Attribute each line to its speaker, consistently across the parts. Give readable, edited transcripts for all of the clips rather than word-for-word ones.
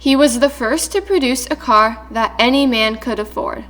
Speaker 1: He was the first to produce a car that any man could afford.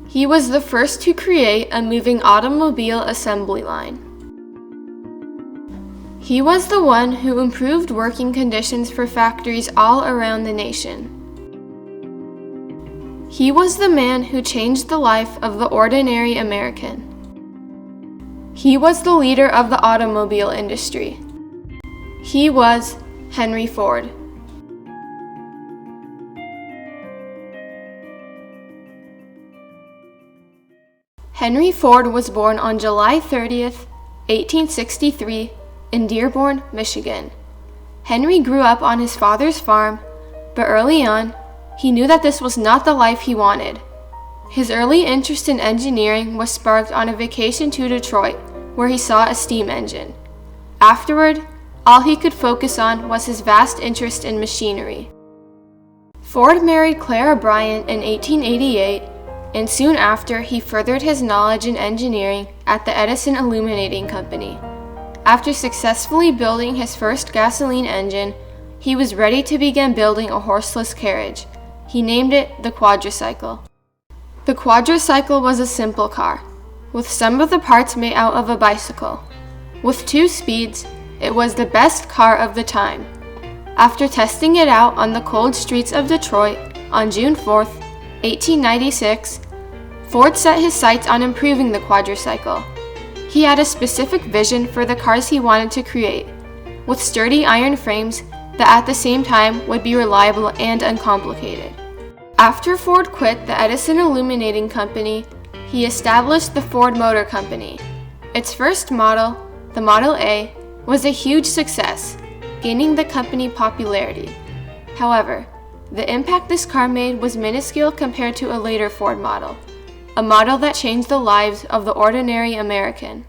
Speaker 1: He was the first to create a moving automobile assembly line. He was the one who improved working conditions for factories all around the nation. He was the man who changed the life of the ordinary American. He was the leader of the automobile industry. He was Henry Ford. Henry Ford was born on July 30th, 1863, in Dearborn, Michigan. Henry grew up on his father's farm, but early on, he knew that this was not the life he wanted. His early interest in engineering was sparked on a vacation to Detroit, where he saw a steam engine. Afterward, all he could focus on was his vast interest in machinery. Ford married Clara Bryant in 1888, and soon after he furthered his knowledge in engineering at the Edison Illuminating Company. After successfully building his first gasoline engine, he was ready to begin building a horseless carriage. He named it the quadricycle. The quadricycle was a simple car, with some of the parts made out of a bicycle. With 2 speeds, it was the best car of the time. After testing it out on the cold streets of Detroit on June 4th, 1896, Ford set his sights on improving the quadricycle. He had a specific vision for the cars he wanted to create, with sturdy iron frames that at the same time would be reliable and uncomplicated. After Ford quit the Edison Illuminating Company, he established the Ford Motor Company. Its first model, the Model A, was a huge success, gaining the company popularity. However, the impact this car made was minuscule compared to a later Ford model, a model that changed the lives of the ordinary American.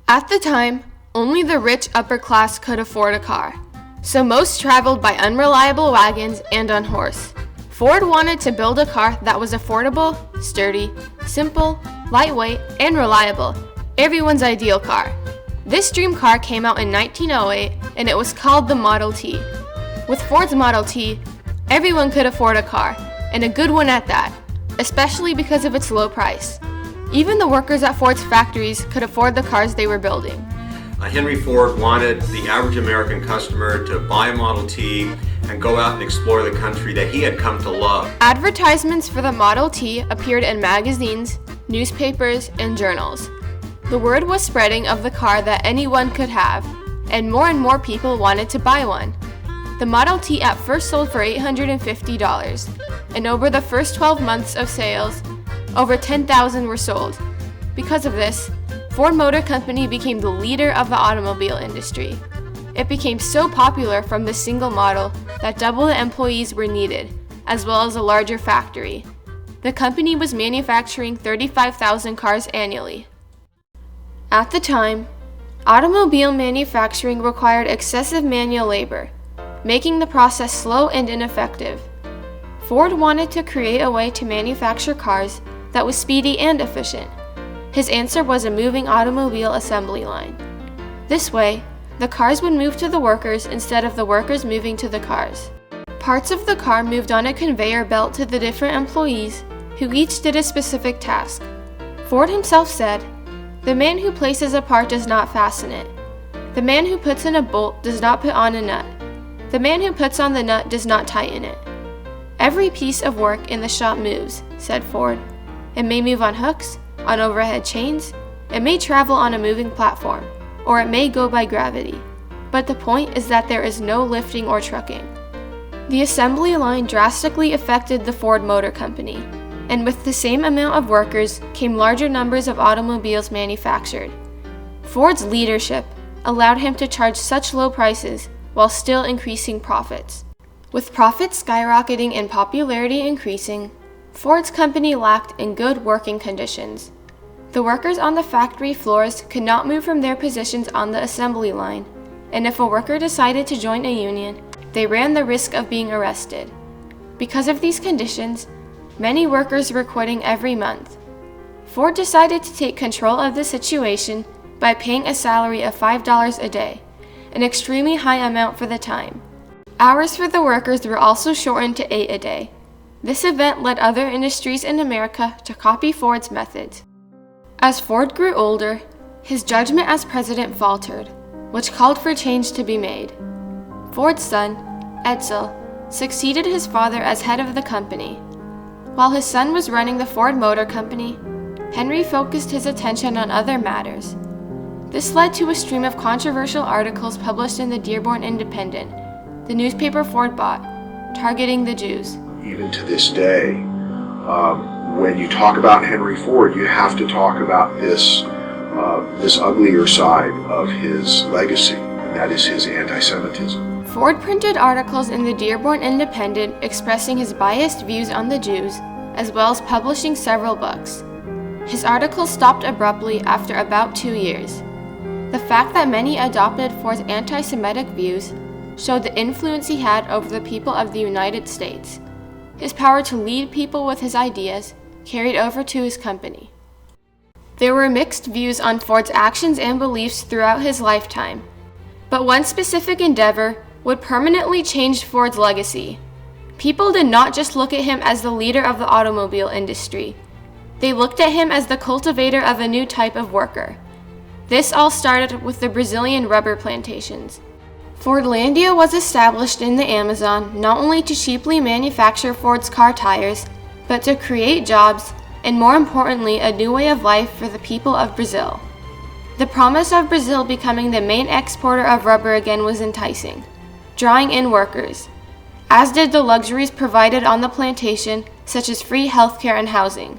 Speaker 1: At the time, only the rich upper class could afford a car, so most traveled by unreliable wagons and on horse. Ford wanted to build a car that was affordable, sturdy, simple, lightweight, and reliable, everyone's ideal car. This dream car came out in 1908, and it was called the Model T. With Ford's Model T, everyone could afford a car, and a good one at that, especially because of its low price. Even the workers at Ford's factories could afford the cars they were building.
Speaker 2: Henry Ford wanted the average American customer to buy a Model T and go out and explore the country that he had come to love.
Speaker 1: Advertisements for the Model T appeared in magazines, newspapers, and journals. The word was spreading of the car that anyone could have, and more people wanted to buy one. The Model T at first sold for $850, and over the first 12 months of sales, over 10,000 were sold. Because of this, Ford Motor Company became the leader of the automobile industry. It became so popular from the single model that double the employees were needed, as well as a larger factory. The company was manufacturing 35,000 cars annually. At the time, automobile manufacturing required excessive manual labor, making the process slow and ineffective. Ford wanted to create a way to manufacture cars that was speedy and efficient. His answer was a moving automobile assembly line. This way, the cars would move to the workers instead of the workers moving to the cars. Parts of the car moved on a conveyor belt to the different employees, who each did a specific task. Ford himself said, "The man who places a part does not fasten it. The man who puts in a bolt does not put on a nut. The man who puts on the nut does not tighten it." "Every piece of work in the shop moves," said Ford. "It may move on hooks, on overhead chains, it may travel on a moving platform, or it may go by gravity. But the point is that there is no lifting or trucking." The assembly line drastically affected the Ford Motor Company, and with the same amount of workers came larger numbers of automobiles manufactured. Ford's leadership allowed him to charge such low prices while still increasing profits. With profits skyrocketing and popularity increasing, Ford's company lacked in good working conditions. The workers on the factory floors could not move from their positions on the assembly line, and if a worker decided to join a union, they ran the risk of being arrested. Because of these conditions, many workers were quitting every month. Ford decided to take control of the situation by paying a salary of $5 a day, an extremely high amount for the time. Hours for the workers were also shortened to 8 a day. This event led other industries in America to copy Ford's methods. As Ford grew older, his judgment as president faltered, which called for change to be made. Ford's son, Edsel, succeeded his father as head of the company. While his son was running the Ford Motor Company, Henry focused his attention on other matters. This led to a stream of controversial articles published in the Dearborn Independent, the newspaper Ford bought, targeting the Jews.
Speaker 3: Even to this day, when you talk about Henry Ford, you have to talk about this uglier side of his legacy, and that is his anti-Semitism.
Speaker 1: Ford printed articles in the Dearborn Independent expressing his biased views on the Jews, as well as publishing several books. His articles stopped abruptly after about 2 years. The fact that many adopted Ford's anti-Semitic views showed the influence he had over the people of the United States. His power to lead people with his ideas carried over to his company. There were mixed views on Ford's actions and beliefs throughout his lifetime, but one specific endeavor would permanently change Ford's legacy. People did not just look at him as the leader of the automobile industry. They looked at him as the cultivator of a new type of worker. This all started with the Brazilian rubber plantations. Fordlandia was established in the Amazon not only to cheaply manufacture Ford's car tires, but to create jobs and, more importantly, a new way of life for the people of Brazil. The promise of Brazil becoming the main exporter of rubber again was enticing, drawing in workers, as did the luxuries provided on the plantation, such as free healthcare and housing.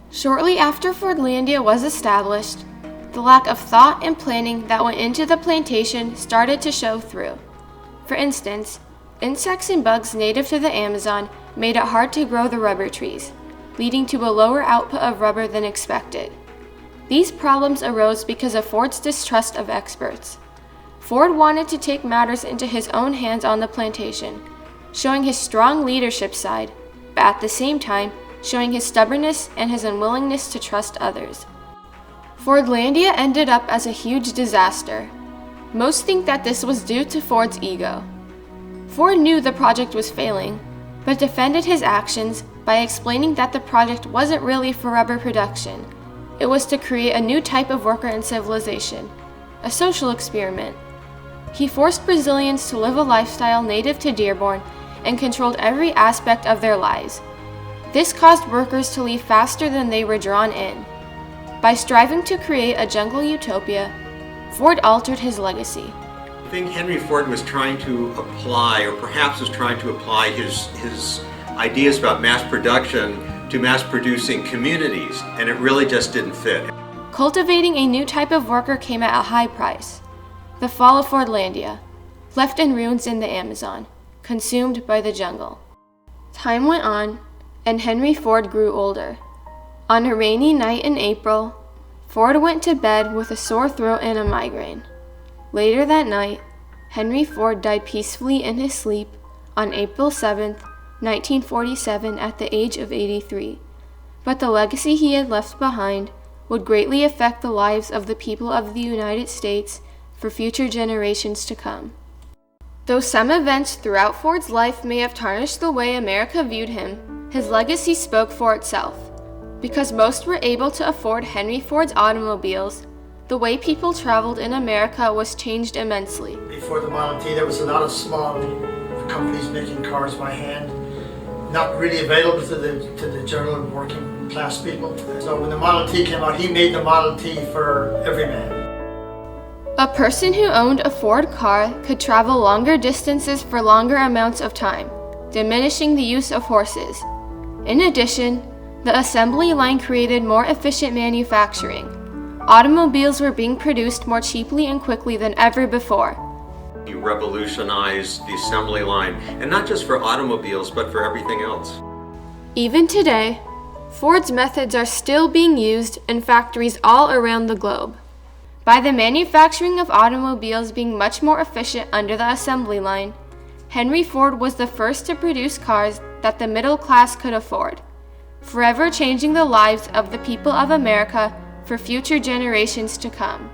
Speaker 1: Shortly after Fordlandia was established, the lack of thought and planning that went into the plantation started to show through. For instance, insects and bugs native to the Amazon made it hard to grow the rubber trees, leading to a lower output of rubber than expected. These problems arose because of Ford's distrust of experts. Ford wanted to take matters into his own hands on the plantation, showing his strong leadership side, but at the same time showing his stubbornness and his unwillingness to trust others. Fordlandia ended up as a huge disaster. Most think that this was due to Ford's ego. Ford knew the project was failing, but defended his actions by explaining that the project wasn't really for rubber production. It was to create a new type of worker in civilization, a social experiment. He forced Brazilians to live a lifestyle native to Dearborn and controlled every aspect of their lives. This caused workers to leave faster than they were drawn in. By striving to create a jungle utopia, Ford altered his legacy.
Speaker 2: I think Henry Ford was trying to apply, or perhaps was trying to apply his ideas about mass production to mass producing communities, and it really just didn't fit.
Speaker 1: Cultivating a new type of worker came at a high price. The fall of Fordlandia, left in ruins in the Amazon, consumed by the jungle. Time went on, and Henry Ford grew older. On a rainy night in April, Ford went to bed with a sore throat and a migraine. Later that night, Henry Ford died peacefully in his sleep on April 7, 1947, at the age of 83. But the legacy he had left behind would greatly affect the lives of the people of the United States for future generations to come. Though some events throughout Ford's life may have tarnished the way America viewed him, his legacy spoke for itself. Because most were able to afford Henry Ford's automobiles, the way people traveled in America was changed immensely.
Speaker 4: Before the Model T, there was a lot of small companies making cars by hand, not really available to the general working class people. So when the Model T came out, he made the Model T for every man.
Speaker 1: A person who owned a Ford car could travel longer distances for longer amounts of time, diminishing the use of horses. In addition, the assembly line created more efficient manufacturing. Automobiles were being produced more cheaply and quickly than ever before.
Speaker 2: He revolutionized the assembly line, and not just for automobiles, but for everything else.
Speaker 1: Even today, Ford's methods are still being used in factories all around the globe. By the manufacturing of automobiles being much more efficient under the assembly line, Henry Ford was the first to produce cars that the middle class could afford, forever changing the lives of the people of America for future generations to come.